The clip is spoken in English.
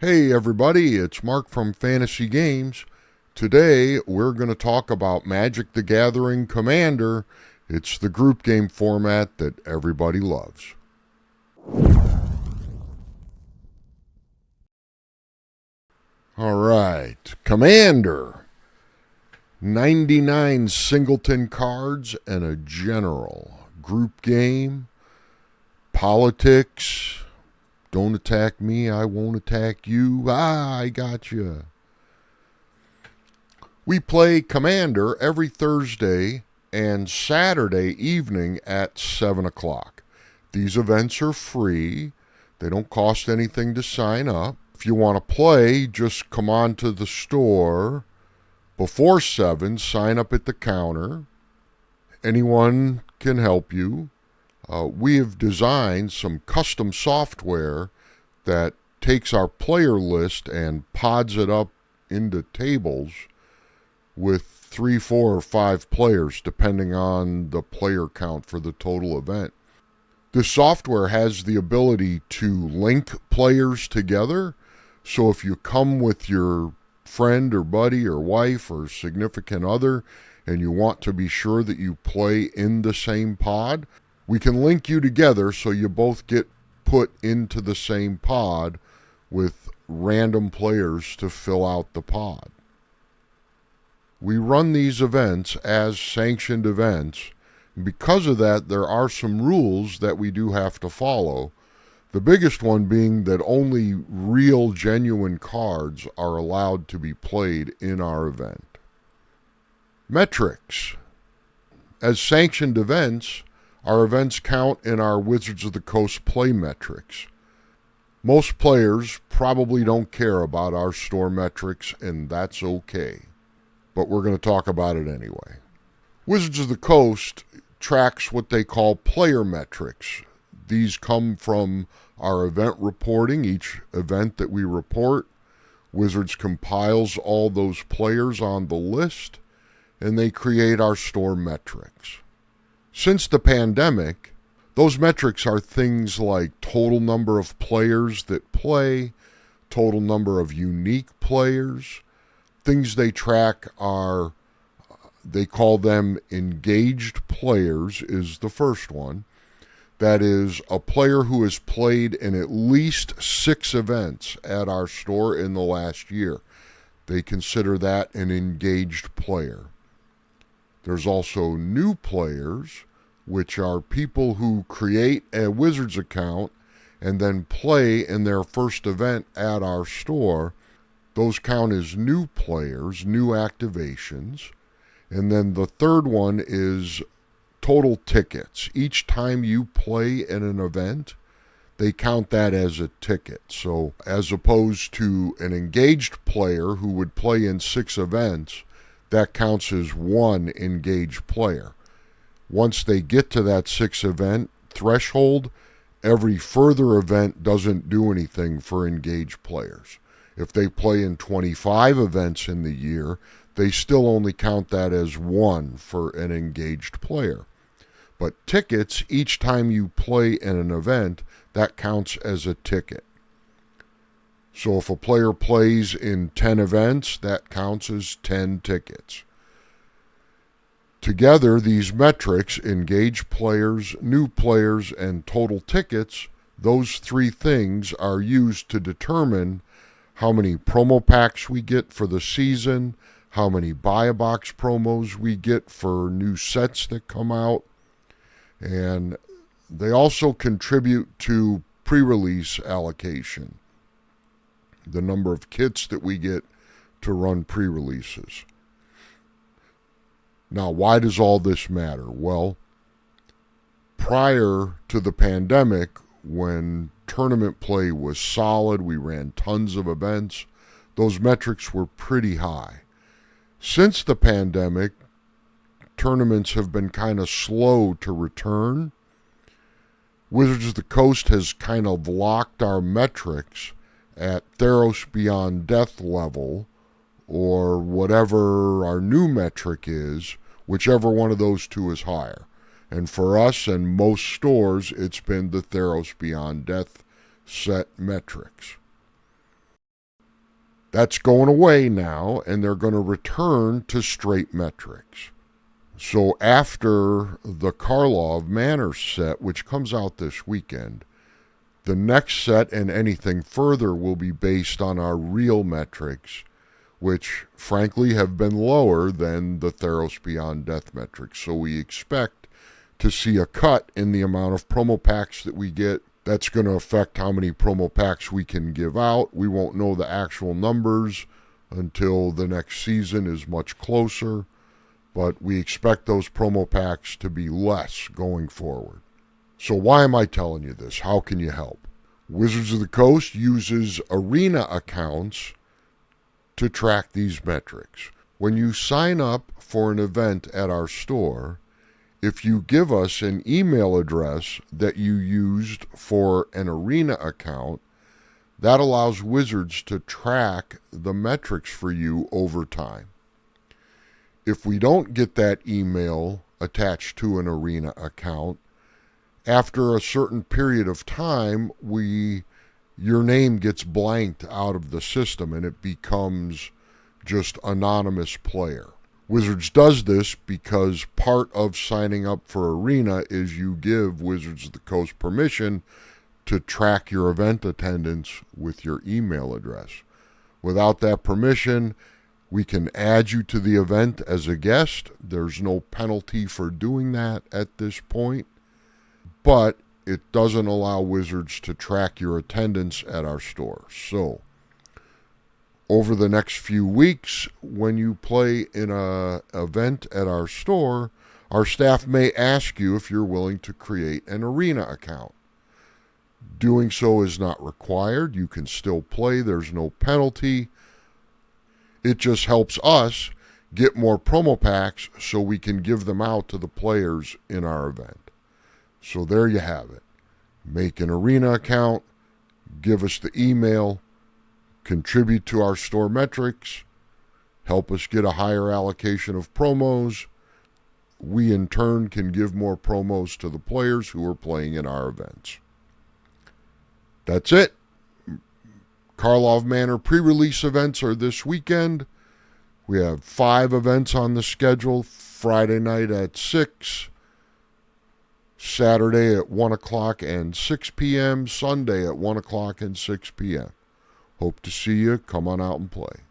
Hey everybody, it's Mark from Fantasy Games. Today we're going to talk about Magic the Gathering Commander. It's the group game format that everybody loves. Alright, Commander. 99 singleton cards and a general. Group game. Politics. Don't attack me, I won't attack you. I got you. We play Commander every Thursday and Saturday evening at 7 o'clock. These events are free. They don't cost anything to sign up. If you want to play, just come on to the store before 7, sign up at the counter. Anyone can help you. We have designed some custom software that takes our player list and pods it up into tables with 3, 4, or 5 players, depending on the player count for the total event. This software has the ability to link players together, so if you come with your friend or buddy or wife or significant other and you want to be sure that you play in the same pod, we can link you together so you both get put into the same pod with random players to fill out the pod. We run these events as sanctioned events. Because of that, there are some rules that we do have to follow. The biggest one being that only real, genuine cards are allowed to be played in our event. Metrics. As sanctioned events, our events count in our Wizards of the Coast play metrics. Most players probably don't care about our store metrics, and that's okay. But we're going to talk about it anyway. Wizards of the Coast tracks what they call player metrics. These come from our event reporting, each event that we report. Wizards compiles all those players on the list, and they create our store metrics. Since the pandemic, those metrics are things like total number of players that play, total number of unique players. Things they track are, they call them engaged players is the first one. That is a player who has played in at least 6 events at our store in the last year. They consider that an engaged player. There's also new players, which are people who create a Wizards account and then play in their first event at our store. Those count as new players, new activations. And then the third one is total tickets. Each time you play in an event, they count that as a ticket. So as opposed to an engaged player who would play in 6 events, that counts as 1 engaged player. Once they get to that 6 event threshold, every further event doesn't do anything for engaged players. If they play in 25 events in the year, they still only count that as 1 for an engaged player. But tickets, each time you play in an event, that counts as a ticket. So if a player plays in 10 events, that counts as 10 tickets. Together, these metrics, engaged players, new players, and total tickets, those 3 things are used to determine how many promo packs we get for the season, how many buy-a-box promos we get for new sets that come out, and they also contribute to pre-release allocation, the number of kits that we get to run pre-releases. Now, why does all this matter? Well, prior to the pandemic, when tournament play was solid, we ran tons of events, those metrics were pretty high. Since the pandemic, tournaments have been kind of slow to return. Wizards of the Coast has kind of locked our metrics at Theros Beyond Death level, or whatever our new metric is, whichever one of those 2 is higher. And for us and most stores, it's been the Theros Beyond Death set metrics. That's going away now, and they're going to return to straight metrics. So after the Karlov Manor set, which comes out this weekend, the next set and anything further will be based on our real metrics, which frankly have been lower than the Theros Beyond Death metrics. So we expect to see a cut in the amount of promo packs that we get. That's going to affect how many promo packs we can give out. We won't know the actual numbers until the next season is much closer, but we expect those promo packs to be less going forward. So why am I telling you this? How can you help? Wizards of the Coast uses arena accounts to track these metrics. When you sign up for an event at our store, if you give us an email address that you used for an arena account, that allows Wizards to track the metrics for you over time. If we don't get that email attached to an arena account, after a certain period of time, your name gets blanked out of the system and it becomes just anonymous player. Wizards does this because part of signing up for Arena is you give Wizards of the Coast permission to track your event attendance with your email address. Without that permission, we can add you to the event as a guest. There's no penalty for doing that at this point, but it doesn't allow Wizards to track your attendance at our store. So, over the next few weeks, when you play in an event at our store, our staff may ask you if you're willing to create an arena account. Doing so is not required. You can still play. There's no penalty. It just helps us get more promo packs so we can give them out to the players in our event. So there you have it. Make an arena account, give us the email, contribute to our store metrics, help us get a higher allocation of promos. We in turn can give more promos to the players who are playing in our events. That's it. Karlov Manor pre-release events are this weekend. We have 5 events on the schedule. Friday night at 6, Saturday at 1 o'clock and 6 p.m., Sunday at 1 o'clock and 6 p.m. Hope to see you. Come on out and play.